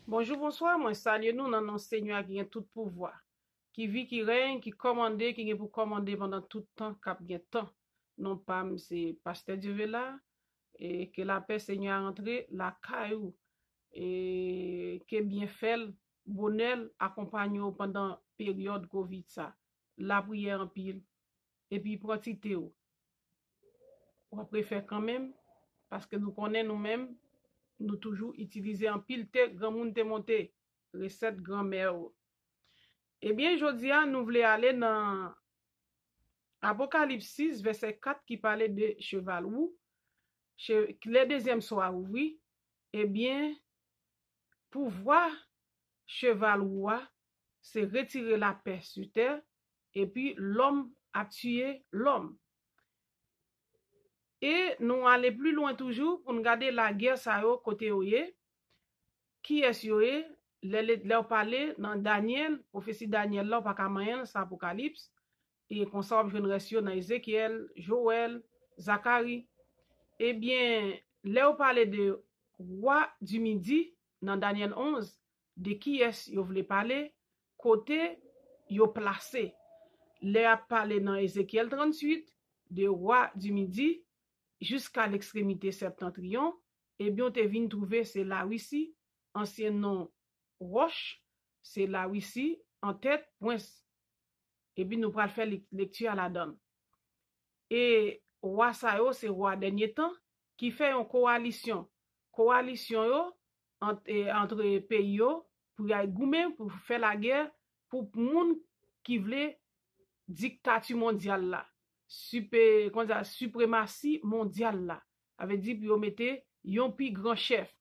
Bonjour, bonsoir, moi salue nous dans notre Seigneur qui a tout pouvoir, qui vit, qui règne, qui commande, qui est pour commander pendant tout le temps, cap gen temps. Non pas, c'est Pasteur Dieu là, et que la paix Seigneur entre la caillou, et que bien fait, bonheur accompagne nous pendant période Covid ça. La prière en pile, et puis pratiquer on préfère quand même, parce que nous connaissons nous-mêmes, nous toujours utiliser en pile te, grand monde te monté, recette grand-mère. Eh bien, jodi a, nous voulons aller dans Apocalypse 6, verset 4, qui parlait de cheval ou, le deuxième soir, oui. Eh bien, pour voir cheval ou, c'est retirer la paix sur terre, et puis l'homme a tué l'homme. Et nous aller plus loin toujours pour nous garder la guerre ça yo côté oye. Qui est-ce yoye? Le parler dans Daniel, prophétie Daniel là, pas Kamayen, c'est Apocalypse. Et qu'on s'en reste dans Ézéchiel, Joël, Zacharie. Eh bien, là on parle de roi du midi dans Daniel 11, de qui est-ce que vous voulez parler, côté yo placé. Là on parle dans Ézéchiel 38 de roi du midi jusqu'à l'extrémité septentrion. Eh bien, on te vient trouver c'est la Russie, ancien nom Roche, c'est la Russie en tête, point. Et puis nous pourrons faire lecture à la donne. Et roi Sayo, c'est roi dernier temps, qui fait une coalition. Coalition yo, entre pays yo, pour y goumer, pour faire la guerre, pour moun qui voulait dictature mondiale là. Suprématie mondiale là. Avait dit, puis yo mette yon pi grand chef.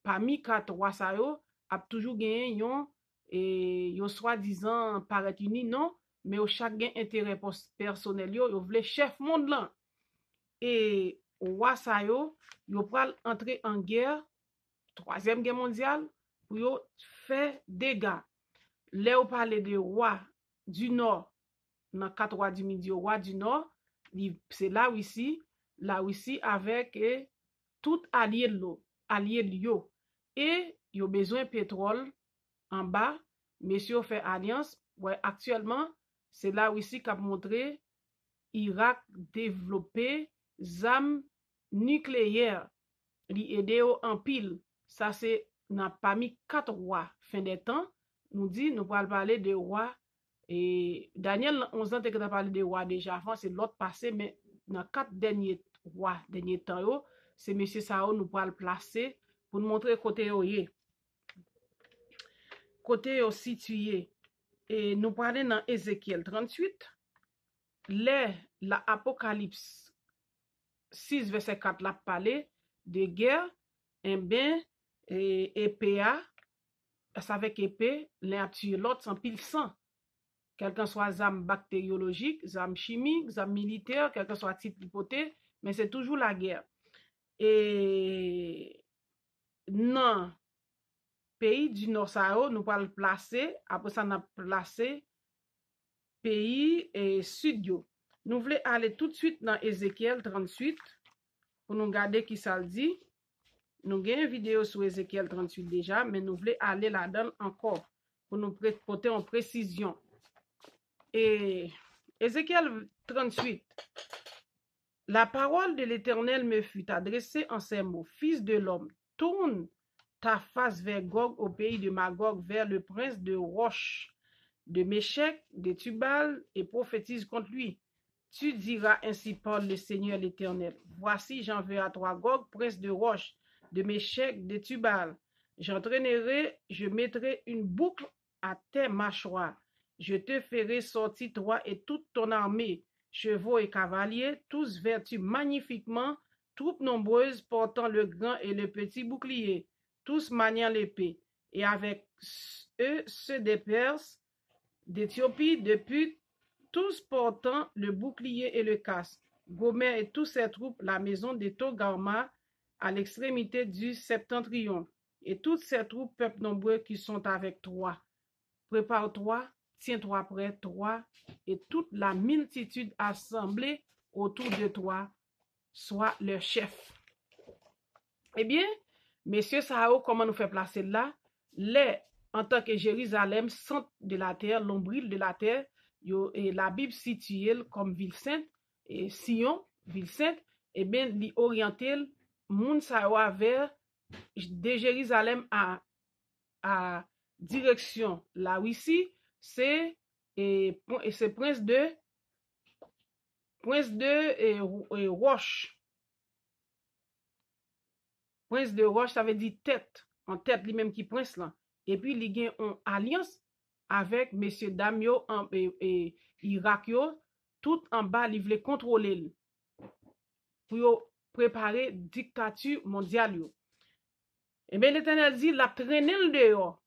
Parmi quatre rois sa yo, a toujours gagné yon soi-disant paraît uni, non, mais au chaque gen intérêt personnel yo vle chef monde là. Et roi sa yo pral entrer en guerre, troisième guerre mondiale, pour yo faire dégâts. Là, on parle de roi du nord, dans quatre rois du midi, roi du nord, c'est la Russie avec tout allié yo. Et yo besoin de pétrole en bas, messieurs fait alliance. Ouais, actuellement, c'est la Russie qui a montré Irak développer zam nucléaire, li aide en pile. Ça c'est n'a pas mis quatre rois fin des temps. Nous dit nous allons parler de rois et Daniel 11 ans que parlé de rois déjà avant c'est l'autre passé mais dans quatre derniers rois derniers temps yo, c'est monsieur Sao nous pourra le placer pour nous montrer côté yo situé et nous parler dans Ézéchiel 38 la Apocalypse 6 verset 4 la parler de guerre et bien épée ça avec épée l'un a tué l'autre sans pile sang quel que soit zam bactériologique zam chimique zam militaire quel que soit type hypothèse mais c'est toujours la guerre et non pays du nord Sahara nous pas le placer après ça n'a placé pays et sud yo nous voulons aller tout de suite dans Ézéchiel 38 pour nous garder qui ça le dit. Nous avons une vidéo sur Ézéchiel 38 déjà, mais nous voulons aller là-dedans encore pour nous porter en précision. Et Ézéchiel 38, la parole de l'Éternel me fut adressée en ces mots. Fils de l'homme, tourne ta face vers Gog au pays de Magog, vers le prince de Roche, de Méchec, de Tubal, et prophétise contre lui. Tu diras ainsi parle le Seigneur l'Éternel. Voici j'enverrai à toi Gog, prince de Roche, de Méchec, de Tubal. J'entraînerai, je mettrai une boucle à tes mâchoires. Je te ferai sortir toi et toute ton armée, chevaux et cavaliers, tous vêtus magnifiquement, troupes nombreuses portant le grand et le petit bouclier, tous maniant l'épée, et avec eux ceux des Perses, d'Éthiopie, de Put, tous portant le bouclier et le casque. Gomer et tous ses troupes, la maison de Togarma, à l'extrémité du septentrion, et toutes ces troupes, peuples nombreux qui sont avec toi. Prépare-toi, tiens-toi prêt, toi, et toute la multitude assemblée autour de toi, soit leur chef. Eh bien, messieurs Sao, comment nous fait placer là? les, en tant que Jérusalem, centre de la terre, l'ombril de la terre, et la Bible situe comme ville sainte, et Sion, ville sainte, et bien, li orienté moun sa yo vers de Jérusalem à direction la Russie, c'est prince de Roche. Prince de Roche, ça veut dire tête. En tête, lui-même qui prince là. Et puis, il y a une alliance avec messieurs Damio et Irak, tout en bas, il voulait contrôler pour préparer dictature mondiale. Et bien, l'Éternel dit, la traîner le dehors.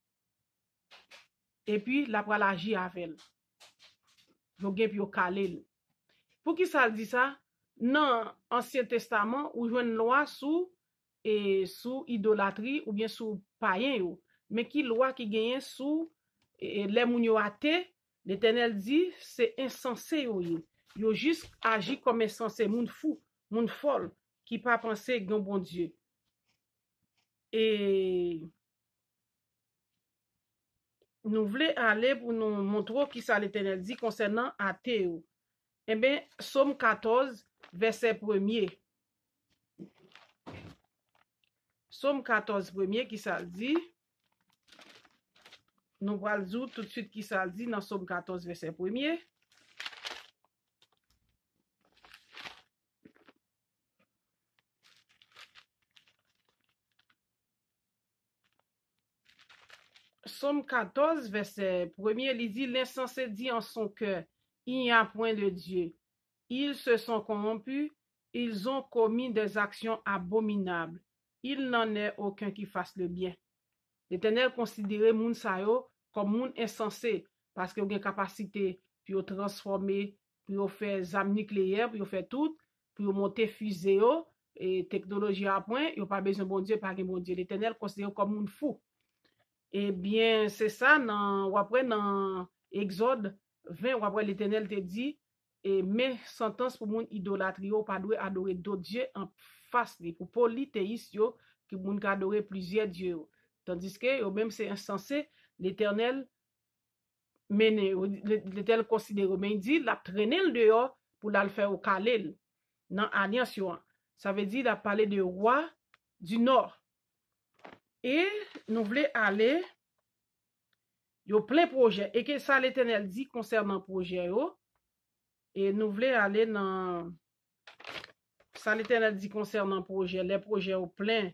Et puis, la pral agir avec elle. Yo gen puis yo calé. Pour qui ça dit ça? Dans Ancien Testament, ou une loi sous idolâtrie ou bien sous païen yo. Mais qui loi qui gagne sous les moun yo athée, l'Éternel dit c'est insensé yo. Yo juste agi comme insensé, moun fou, moun folle qui pas penser gon bon Dieu. Et nous voulons aller pour nous montrer qui ça l'Éternel dit concernant athée. Eh bien, Somme 14, verset 1er. Somme 14, 1er, qui ça dit? Nous allons dire tout de suite qui ça dit dans Somme 14, verset 1er. Somme 14, verset 1er, il dit, l'insensé dit en son cœur, il n'y a point de Dieu. Ils se sont corrompus, ils ont commis des actions abominables. Il n'en est aucun qui fasse le bien. L'Éternel considérait moun sa yo comme moun insensé, parce que yon gen capacité pour transformer, pour faire zam nucléaire, pour faire tout, pour monter fusée yo, et technologie à point, yon pas besoin bon Dieu, pas bon Dieu. L'Éternel considère comme moun fou. Eh bien, c'est ça, ou après, dans Exode 20, ou après, l'Éternel te dit, et mes sentences pour moun idolâtrie yo, pas doit adorer d'autres dieux en face, pour polythéistes yo, qui moun ka adorer plusieurs dieux. Tandis que, yo même c'est insensé, l'Éternel mène, l'Éternel considère, mais il dit, la traîner le dehors pour la le faire au Kalel, dans alliance yo. Ça veut dire, la parler de roi du nord. Et nous voulons aller, il y a plein de projets. Et que ça l'Éternel dit concernant le projet. Et nous voulons aller dans ça l'Éternel dit concernant le projet. Les projets au plein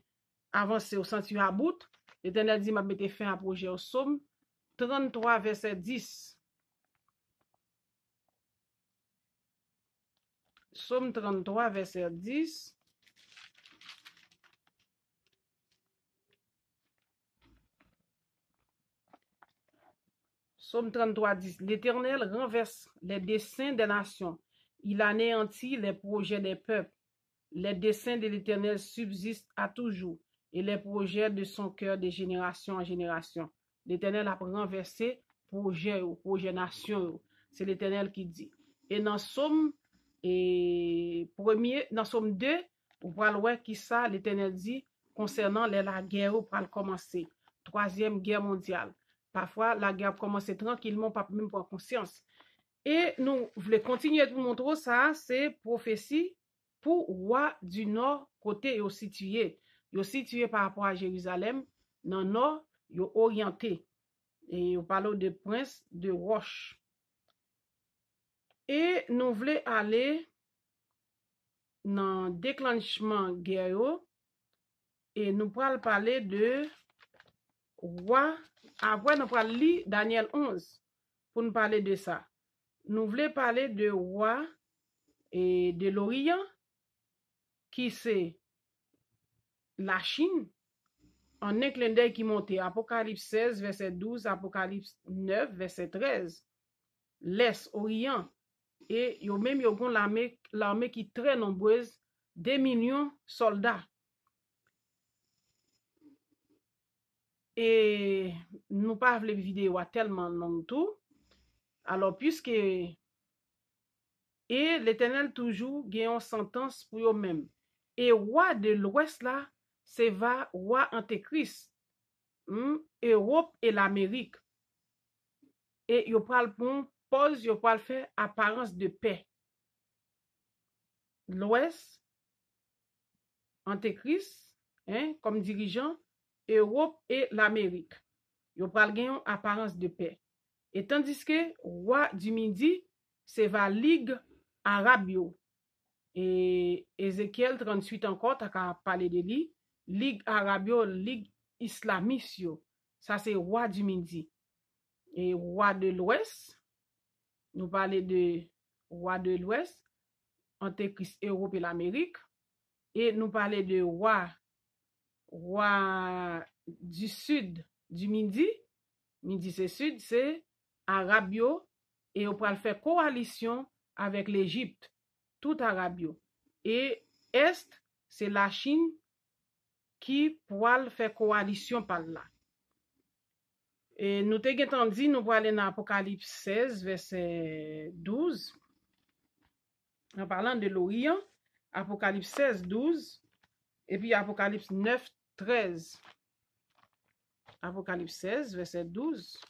avancé au centre à bout. L'Éternel dit m'a mette fin à projet au Somme 33 verset 10. Somme 33 verset 10. Somme 33, 10. L'Éternel renverse les desseins des nations. Il anéantit les projets des peuples. Les desseins de l'Éternel subsistent à toujours, et les projets de son cœur de génération en génération. L'Éternel a renversé projet nation. C'est l'Éternel qui dit. Et dans Somme dans Somme 2, vous voyez voir qui ça l'Éternel dit concernant la guerre pour commencer. Troisième guerre mondiale. Parfois, la guerre commence tranquillement, pas même pas conscience. Et nous voulons continuer de vous montrer ça, c'est prophétie pour roi du nord, côté est situé. Il est situé par rapport à Jérusalem, dans le nord, il est orienté. Et on parle de prince de Roche. Et nous voulons aller dans déclenchement guerre, et nous allons parler de roi. Après, nous allons lire Daniel 11 pour nous parler de ça. Nous voulons parler de roi et de l'Orient, qui c'est la Chine, en un clin d'œil qui monte. Apocalypse 16, verset 12, Apocalypse 9, verset 13. L'Est, Orient, et yo même yo gon l'armée qui est très nombreuse, 2 millions de soldats. Et nous pas les vidéos tellement long tout. Alors puisque et l'Éternel toujours gagne une sentence pour eux-mêmes. Et roi de l'Ouest là, c'est va roi Antéchrist. Europe et l'Amérique. Et yo pral pon pause, yo pral faire apparence de paix. L'Ouest, Antéchrist, comme dirigeant, Europe et l'Amérique. Yo pral gen yon apparence de paix. Et tandis que roi du Midi, c'est va Ligue Arabe yo. Et Ézéchiel 38 encore, t'as qu'à parler de lui. Ligue Arabe yo, Ligue Islamiste yo. Ça c'est roi du Midi. Et roi de l'Ouest, nous parlons de roi de l'Ouest, Antéchrist, Europe et l'Amérique. Et nous parlons de roi du Sud, du Midi. Midi c'est Sud, c'est Arabio. Et on peut faire coalition avec l'Égypte, tout Arabio. Et Est, c'est la Chine qui pourra faire coalition par là. Et nous t'avons dit, nous allons aller dans Apocalypse 16, verset 12. En parlant de l'Orient, Apocalypse 16, 12. Et puis Apocalypse 9, 13. Apocalypse 16, verset 12.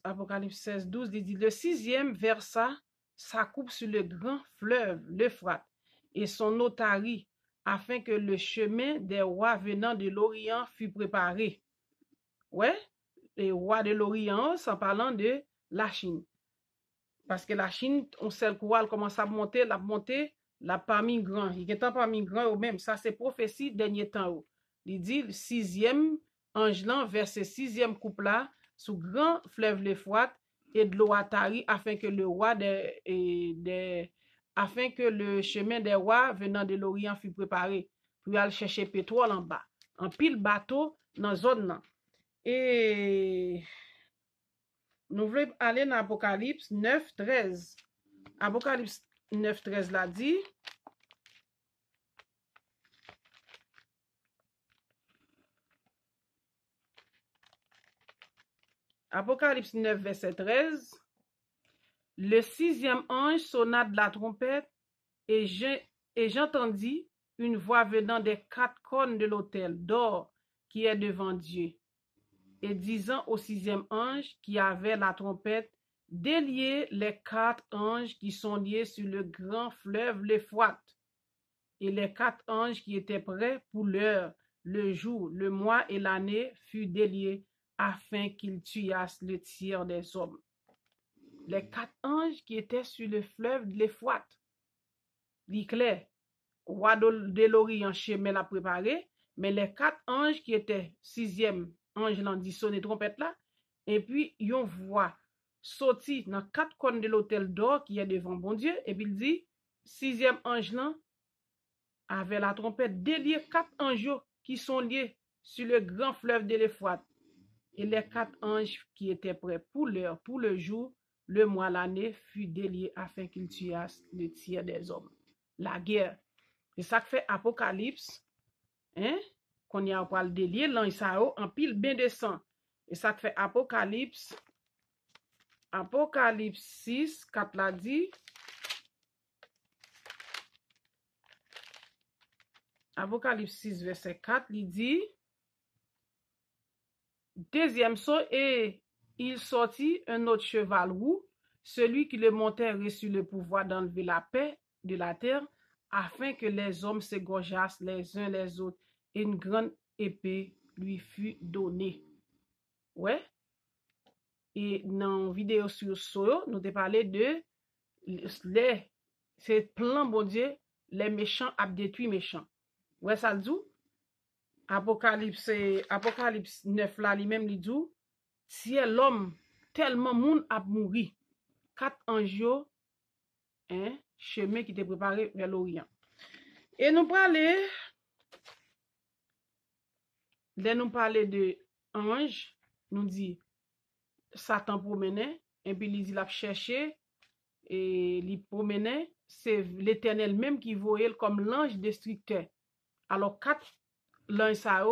Apocalypse 16, 12, il dit, le 6e versa sa coupe sur le grand fleuve, l'Euphrate, et son eau tarit, afin que le chemin des rois venant de l'Orient fût préparé. Ouais, les rois de l'Orient, c'est en parlant de la Chine. Parce que la Chine, on sait quoi, elle commence à monter, la parmi grand. Il est parmi grand ou même, ça c'est prophétie dernier temps. Il dit, le 6e ange là, verset 6e coupe là, sous grand fleuve l'Euphrate, et de l'eau atari, afin que le chemin des rois venant de l'Orient fût préparé, puis aller chercher pétrole en bas, en pile bateau dans zone là. Et nous voulons aller dans Apocalypse 9, 13. Apocalypse 9, 13 l'a dit. Apocalypse 9, verset 13. Le 6e ange sonna de la trompette et j'entendis une voix venant des 4 cornes de l'autel d'or qui est devant Dieu, et disant au 6e ange qui avait la trompette, déliez les 4 anges qui sont liés sur le grand fleuve l'Euphrate. Et les 4 anges qui étaient prêts pour l'heure, le jour, le mois et l'année furent déliés afin qu'ils tuassent le tiers des hommes. Les 4 anges qui étaient sur le fleuve de l'Euphrate. L'éclair, roi de l'Orient, chemin l'a préparé, mais les 4 anges qui étaient 6e ange l'en dit sonner trompette là, et puis yon voit sorti dans 4 cornes de l'autel d'or qui est devant bon Dieu, et puis il dit 6e ange là avait la trompette délié 4 anges qui sont liés sur le grand fleuve de l'Euphrate. Et les 4 anges qui étaient prêts pour l'heure, pour le jour, le mois, l'année, furent déliés afin qu'ils tuassent le tiers des hommes. La guerre. C'est ça que fait Apocalypse, qu'on y a pas le délier, l'ange en pile bien de sang. Et ça que fait Apocalypse 6, 4 l'a dit. Apocalypse 6, verset 4, il dit, deuxième saut, et il sortit un autre cheval roux, celui qui le montait reçut le pouvoir d'enlever la paix de la terre, afin que les hommes s'égorgeassent les uns les autres, et une grande épée lui fut donnée. Ouais. Et dans la vidéo sur Soyo, nous avons parlé de c'est plan bon Dieu, les méchants a détruit méchants. Ouais, ça le dit. Apocalypse 9 là, lui-même, il dit, si l'homme, tellement moun a mouri, 4 anges, chemin qui était préparé vers l'Orient. Et nous parler de ange, nous dit, Satan promenait, et puis il dit, l'a cherché, et il promenait, c'est l'Éternel même qui voyait comme l'ange destructeur. Alors, 4 l'ange ça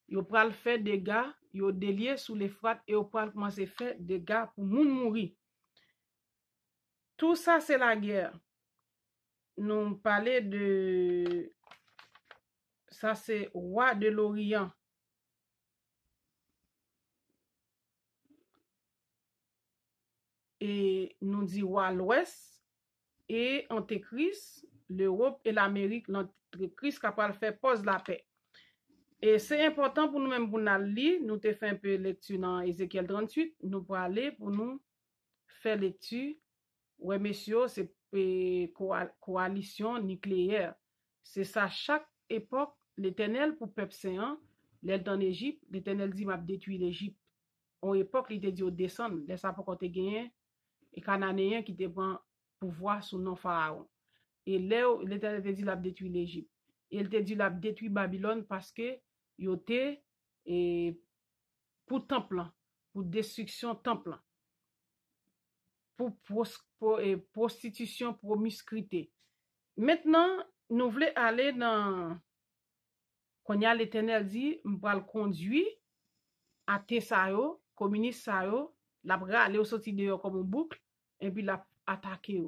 yo pral faire des dégâts, yo délié sous l'Euphrate et yo pral commencer faire des dégâts pour moun mourir. tout ça, c'est la guerre. Nous parlons de... Ça, c'est roi de l'Orient. Et nous dit roi l'Ouest et Antéchrist, l'Europe et l'Amérique, l'Antéchrist capable de faire pause la paix. Et c'est important pour nous-mêmes pour nous lire. Nous te fait un peu lecture dans Ézéchiel 38. Nous pour aller pour nous faire lecture. Ouais, messieurs, c'est coalition nucléaire. C'est ça, chaque époque, l'Éternel pour peuple saint, l'El en Égypte, l'Éternel dit m'a détruit l'Égypte. En époque, il te dit au descendre, laisse ça pour qu'on te gagne, et Cananéen qui te prend pouvoir sous nom Pharaon. Et là, l'Éternel te dit l'a détruit l'Égypte. Il te dit l'a détruit Babylone parce que yote et pour temple, pour destruction temple, pour prostitution, promiscuité. Maintenant, nous voulons aller dans quand y a l'Éternel dit, m'pa le conduire à Tessayo, communiste Sayo, la aller au sorti dehors comme un boucle et puis la attaquer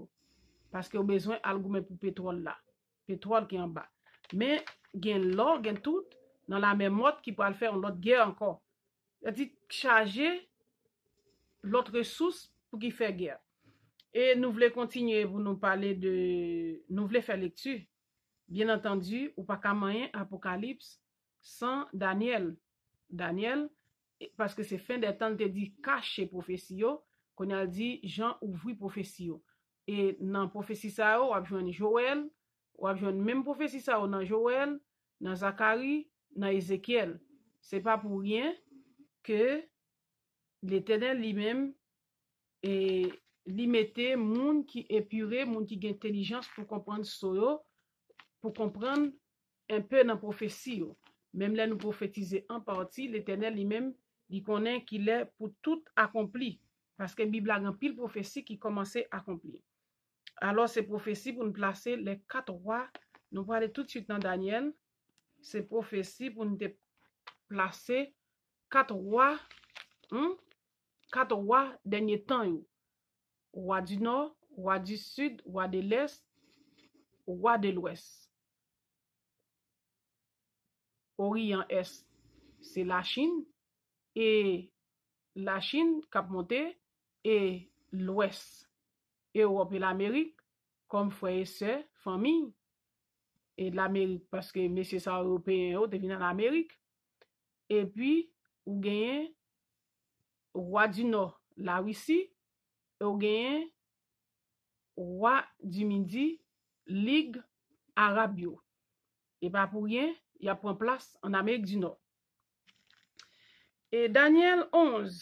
parce que au besoin argument pour pétrole là, pétrole qui est en bas. Mais gen l'or, gen tout dans la même mode qui peut le faire l'autre guerre encore. C'est-à-dire charger l'autre ressource pour qu'il fait guerre. Et nous voulons continuer pour nous parler de... Nous voulons faire lecture. Bien entendu, ou pas qu'à moyen Apocalypse sans Daniel. Daniel, parce que c'est fin des temps, te dit cacher prophétie, qu'on a dit Jean ouvrit prophétie. Et dans prophétie ça, on a besoin de Joël, on a besoin de même prophétie ça dans Joël, dans Zacharie, dans Ézéchiel. C'est pas pour rien que l'Éternel lui-même et li mettait monde qui épuré, monde qui a intelligence pour comprendre ça, pour comprendre un peu dans prophétie. Même là nous prophétiser en partie, l'Éternel lui-même il connaît qu'il est pour tout accompli parce que la Bible a un pile prophétie qui commençait à accomplir. Alors c'est prophétie pour nous placer les 4 rois. Nous allons aller tout de suite dans Daniel. C'est prophétie pour nous placer 4 rois, 4 rois dernier temps. Roi du nord, roi du sud, roi de l'est, roi de l'ouest. Orient est, c'est la Chine, et la Chine cap monté, et l'ouest, Europe et l'Amérique, comme frères et sœurs, famille, et l'Amérique, parce que messieurs ça européens, ils deviennent en Amérique. Et puis, ou gagne roi du nord, la Russie, et ou gagne roi du midi, Ligue Arabio. Et pas pour rien, il a pris place en Amérique du Nord. Et Daniel 11,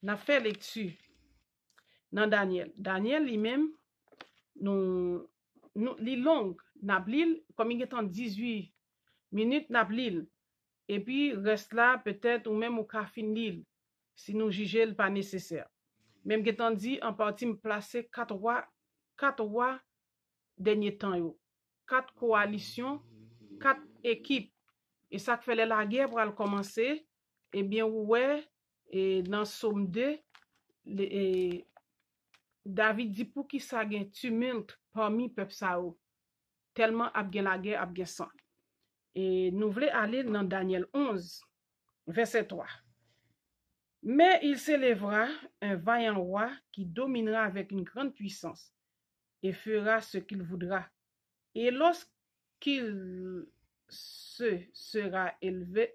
n'a fait lecture dans Daniel. Daniel lui-même, nous li long, n'a blil, comme il est en 18 minutes, n'a blil. Et puis, reste là, peut-être, ou même au café l'île, si nous jugeons pas nécessaire. Même qu'étant dit, en partie, me placer 4 rois dernier temps yo. 4 coalitions, 4 équipes. Et ça fait la guerre pour commencer. Eh bien, ouais, et dans Somme 2, David dit pour qui ça gen tumulte parmi peuple ça tellement a gen la guerre, a gen sang. Et nous voulons aller dans Daniel 11, verset 3. Mais il s'élèvera un vaillant roi qui dominera avec une grande puissance et fera ce qu'il voudra. Et lorsqu'il se sera élevé,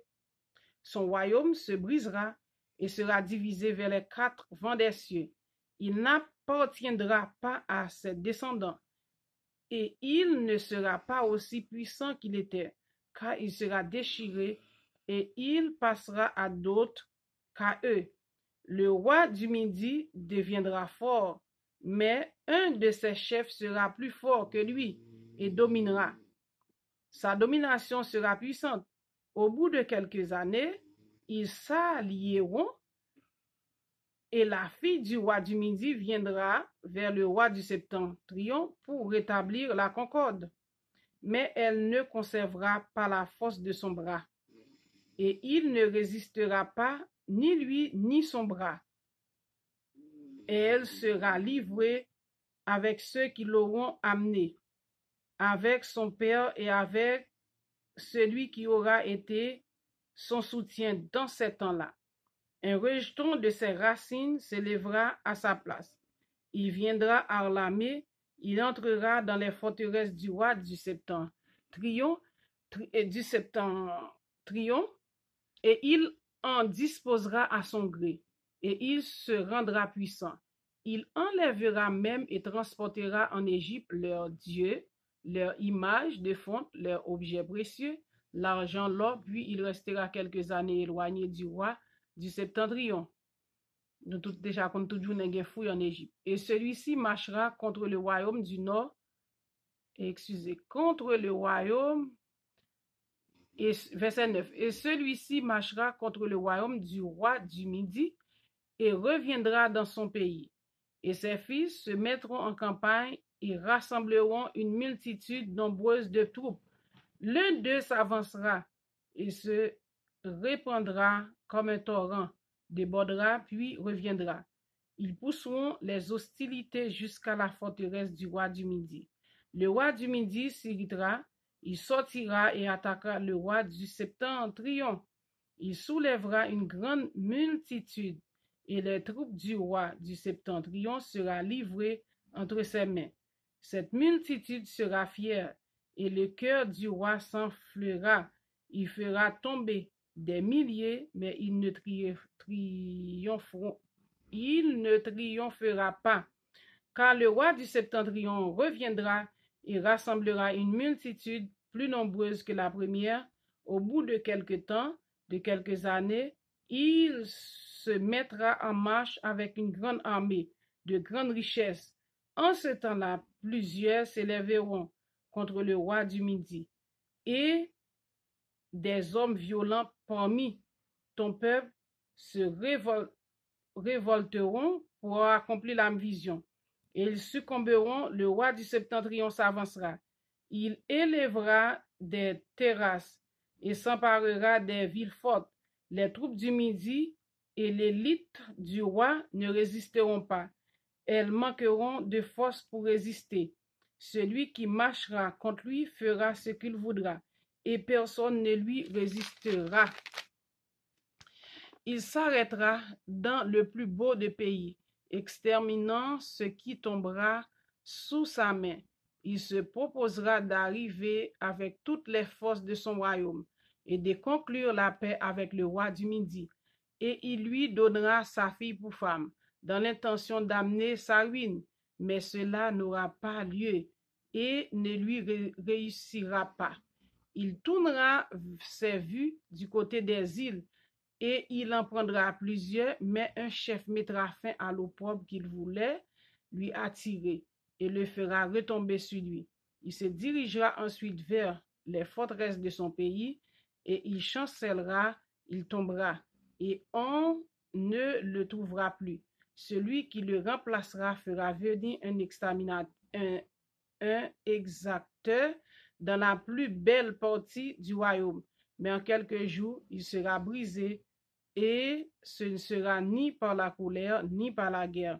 son royaume se brisera et sera divisé vers les 4 vents des cieux. Il n'appartiendra pas à ses descendants et il ne sera pas aussi puissant qu'il était, car il sera déchiré et il passera à d'autres qu'à eux. Le roi du Midi deviendra fort, mais un de ses chefs sera plus fort que lui et dominera. Sa domination sera puissante. Au bout de quelques années, ils s'allieront et la fille du roi du Midi viendra vers le roi du Septentrion pour rétablir la concorde. Mais elle ne conservera pas la force de son bras. Et il ne résistera pas ni lui ni son bras. et elle sera livrée avec ceux qui l'auront amenée, avec son père et avec celui qui aura été son soutien dans ces temps-là. Un rejeton de ses racines s'élèvera à sa place. Il viendra armé, il entrera dans les forteresses du roi du septentrion, et il en disposera à son gré, et il se rendra puissant. Il enlèvera même et transportera en Égypte leurs dieux, leurs images de fonte, leurs objets précieux, l'argent, l'or, puis il restera quelques années éloigné du roi du septentrion. Nous tout déjà comme tout jour gen fouille en Égypte. Et celui-ci marchera contre le royaume du nord, contre le royaume, et verset 9. Et celui-ci marchera contre le royaume du roi du Midi et reviendra dans son pays. Et ses fils se mettront en campagne et rassembleront une multitude nombreuse de troupes. L'un d'eux s'avancera et se répandra comme un torrent, débordera puis reviendra. Ils pousseront les hostilités jusqu'à la forteresse du roi du Midi. Le roi du Midi s'irritera, il sortira et attaquera le roi du Septentrion. Il soulèvera une grande multitude et les troupes du roi du Septentrion sera livrées entre ses mains. Cette multitude sera fière et le cœur du roi s'enflera. Il fera tomber des milliers, mais il ne triomphera pas. Car le roi du Septentrion reviendra et rassemblera une multitude plus nombreuse que la première. Au bout de quelque temps, de quelques années, il se mettra en marche avec une grande armée, de grandes richesses. En ce temps-là, plusieurs s'élèveront contre le roi du Midi, et des hommes violents parmi ton peuple se révolteront pour accomplir la vision. Et ils succomberont, le roi du Septentrion s'avancera. Il élèvera des terrasses et s'emparera des villes fortes. Les troupes du Midi et l'élite du roi ne résisteront pas. Elles manqueront de force pour résister. Celui qui marchera contre lui fera ce qu'il voudra, et personne ne lui résistera. Il s'arrêtera dans le plus beau des pays, exterminant ce qui tombera sous sa main. Il se proposera d'arriver avec toutes les forces de son royaume et de conclure la paix avec le roi du Midi. Et il lui donnera sa fille pour femme, dans l'intention d'amener sa ruine. Mais cela n'aura pas lieu et ne lui réussira pas. Il tournera ses vues du côté des îles, et il en prendra plusieurs, mais un chef mettra fin à l'opprobre qu'il voulait lui attirer et le fera retomber sur lui. Il se dirigera ensuite vers les forteresses de son pays, et il chancellera, il tombera, et on ne le trouvera plus. Celui qui le remplacera fera venir un exacteur dans la plus belle partie du royaume, mais en quelques jours, il sera brisé, et ce ne sera ni par la colère, ni par la guerre.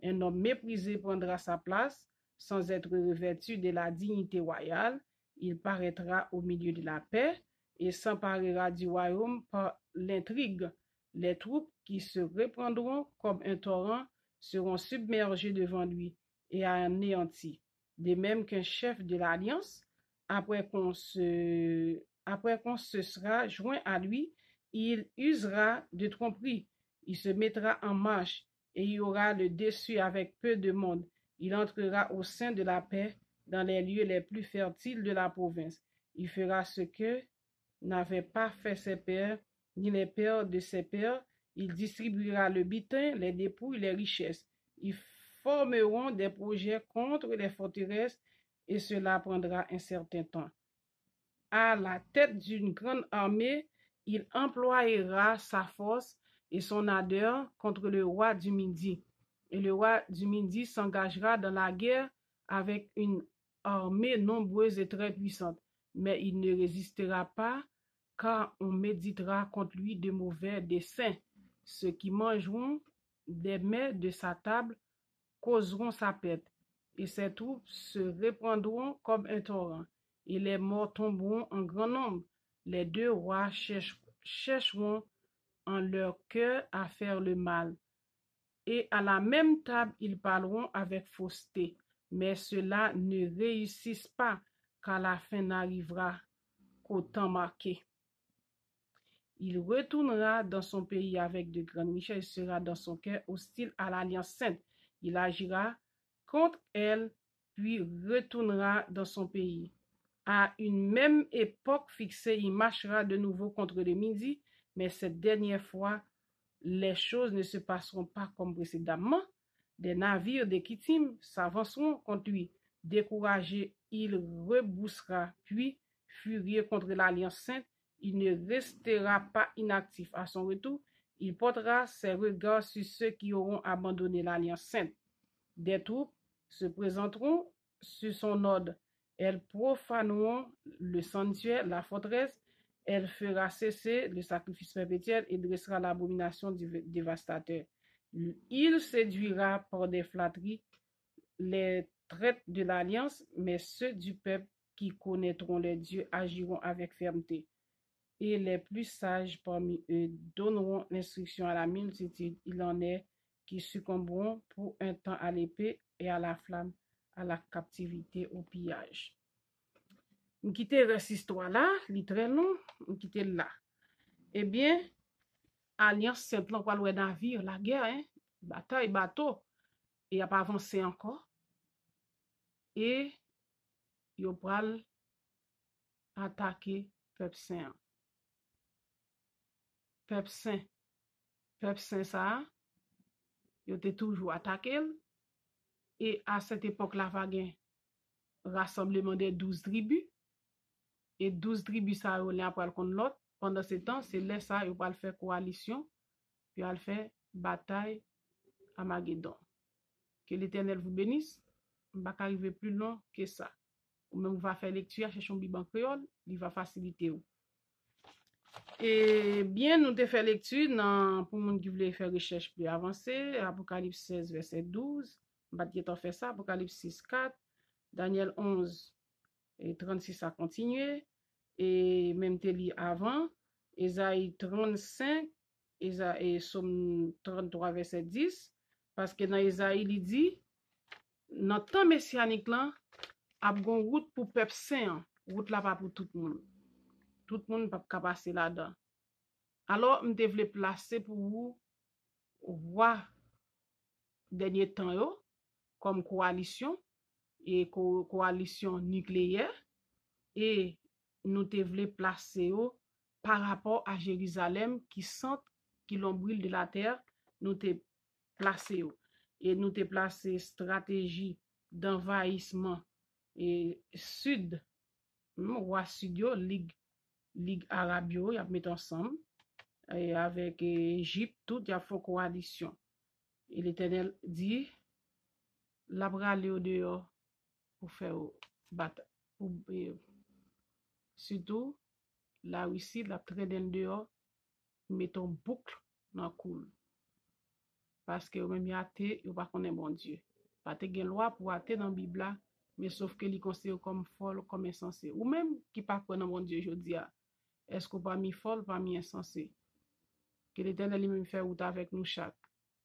Un homme méprisé prendra sa place, sans être revêtu de la dignité royale. Il paraîtra au milieu de la paix et s'emparera du royaume par l'intrigue. Les troupes qui se répandront comme un torrent seront submergées devant lui et anéanties. De même qu'un chef de l'alliance, après qu'on se sera joint à lui, il usera de tromperie. Il se mettra en marche et il y aura le dessus avec peu de monde. Il entrera au sein de la paix dans les lieux les plus fertiles de la province. Il fera ce que n'avaient pas fait ses pères, ni les pères de ses pères. Il distribuera le butin, les dépouilles, les richesses. Ils formeront des projets contre les forteresses, et cela prendra un certain temps. À la tête d'une grande armée, il emploiera sa force et son ardeur contre le roi du Midi. Et le roi du Midi s'engagera dans la guerre avec une armée nombreuse et très puissante. Mais il ne résistera pas, car on méditera contre lui de mauvais desseins. Ceux qui mangeront des mets de sa table causeront sa perte, et ses troupes se répandront comme un torrent, et les morts tomberont en grand nombre. Les deux rois chercheront en leur cœur à faire le mal, et à la même table ils parleront avec fausseté, mais cela ne réussisse pas, car la fin n'arrivera qu'au temps marqué. Il retournera dans son pays avec de grandes richesses et sera dans son cœur hostile à l'Alliance sainte. Il agira contre elle, puis retournera dans son pays. À une même époque fixée, il marchera de nouveau contre le Midi, mais cette dernière fois, les choses ne se passeront pas comme précédemment. Des navires de Kittim s'avanceront contre lui. Découragé, il rebroussera, puis, furieux contre l'Alliance sainte, il ne restera pas inactif. À son retour, il portera ses regards sur ceux qui auront abandonné l'Alliance sainte. Des troupes se présenteront sur son ordre. Elles profaneront le sanctuaire, la forteresse. Elle fera cesser le sacrifice perpétuel et dressera l'abomination du dévastateur. Il séduira par des flatteries les traîtres de l'alliance, mais ceux du peuple qui connaîtront les dieux agiront avec fermeté. Et les plus sages parmi eux donneront l'instruction à la multitude. Il en est qui succomberont pour un temps à l'épée et à la flamme, à la captivité, au pillage. On quitte cette histoire-là, littéralement, on quitte là. Eh bien, alliance simplement pour le navire, la guerre, hein, bataille, bateau, et il n'a pas avancé encore. Et il va attaquer peuple saint. Peuple saint ça, il était toujours attaqué. Et à cette époque-là, il y a un rassemblement des 12 tribus. Et 12 tribus, ça, on a contre l'autre. Pendant ce temps, c'est là ça, il va faire coalition, puis il va faire bataille à Magédon. Que l'Éternel vous bénisse. On va arriver plus loin que ça. Ou même, on va faire lecture, chercher un Bible en créole, il va faciliter. Et bien, nous avons fait lecture pour les gens qui voulaient faire recherche plus avancée, Apocalypse 16, verset 12. On va faire ça, Apocalypse 6, 4, Daniel 11, et 36 a continué, et même télé avant, Ésaïe 35, et Somme 33, verset 10, parce que dans Ésaïe, il dit, dans le temps messianique, là, il y a une route pour le peuple saint, route là pas pour tout le monde. Tout le monde ne peut pas passer là-dedans. Alors, je devais placer pour vous voir dernier temps yo, comme coalition et coalition nucléaire, et nous devons placer par rapport à Jérusalem qui sent qui l'on brûle de la terre, nous te placé et nous te placé stratégie d'envahissement et sud, roi sud Ligue arabe yo, y a mis ensemble et avec Égypte, tout y a fait coalition. Et l'Éternel dit, la brale au dehors pour faire bataille. Surtout, la Russie, la traîne dehors, mettons boucle dans le cou. Parce que même y a athée, y a pas connaît bon Dieu. Pas te gen loi pour athée dans la Bible, mais sauf que li considère comme folle, comme insensé. Ou même qui pas connaît bon Dieu, je dis, est-ce qu'on pas mis folle, pas mis insensé? Que l'Éternel lui-même fait route avec nous chaque.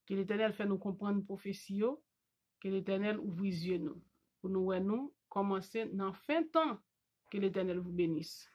Que l'Éternel fait nous comprendre prophétie, que l'Éternel ouvre les yeux nous. Pour nous commencer dans fin temps. Que l'Éternel vous bénisse.